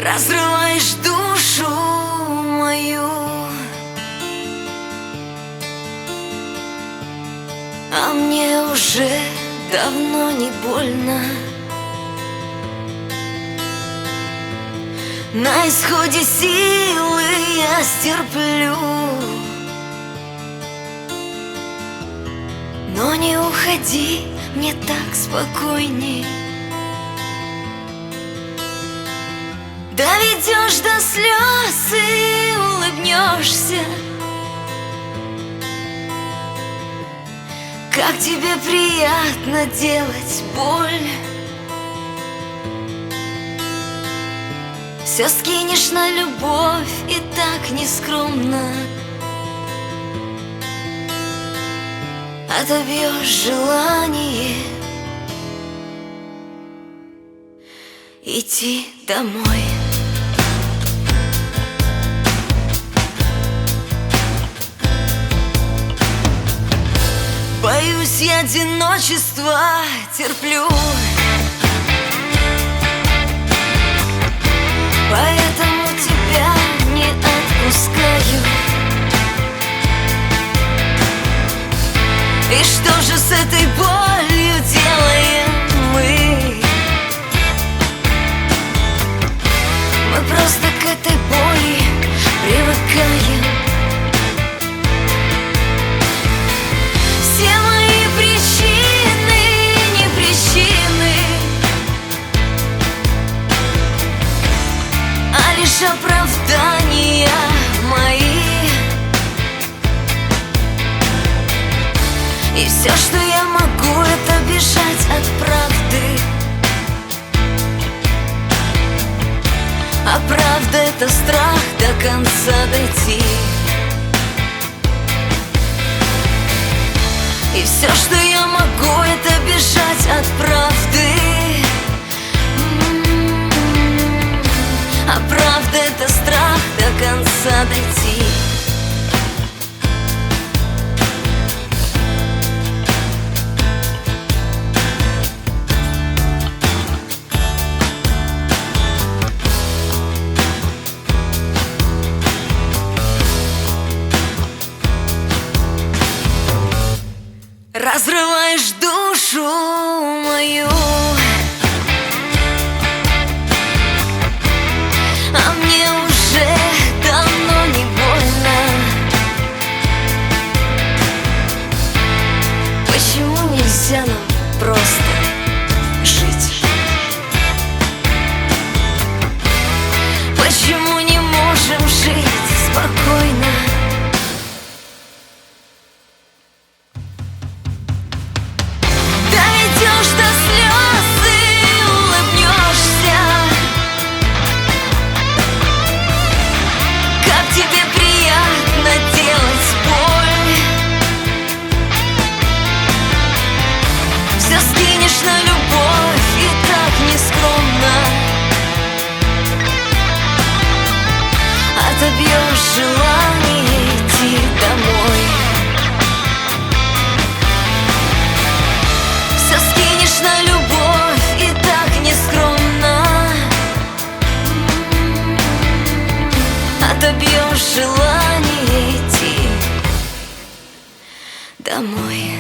Разрываешь душу мою, а мне уже давно не больно. На исходе силы я стерплю, но не уходи, мне так спокойней. Доведешь до слез и улыбнешься. Как тебе приятно делать боль. Все скинешь на любовь и так нескромно отобьешь желание идти домой. Боюсь я одиночества, терплю, поэтому тебя не отпускаю. И что же с этой болью делаем мы? Мы просто к этой боли привыкаем. Все мои причины не причины, а лишь оправдания мои. И все, что я могу, это бежать от правды. А правда — это страх до конца дойти. И все, что я могу, это бежать от правды. А правда — это страх до конца дойти. Разрываешь душу мою, а мне уже давно не больно. Почему нельзя нам просто жить? Почему не можем жить спокойно? До слез и улыбнешься. Как тебе приятно делать боль. Все скинешь на любовь и так нескромно отобьешь желание идти домой. На любовь и так нескромно отобьешь желание идти домой.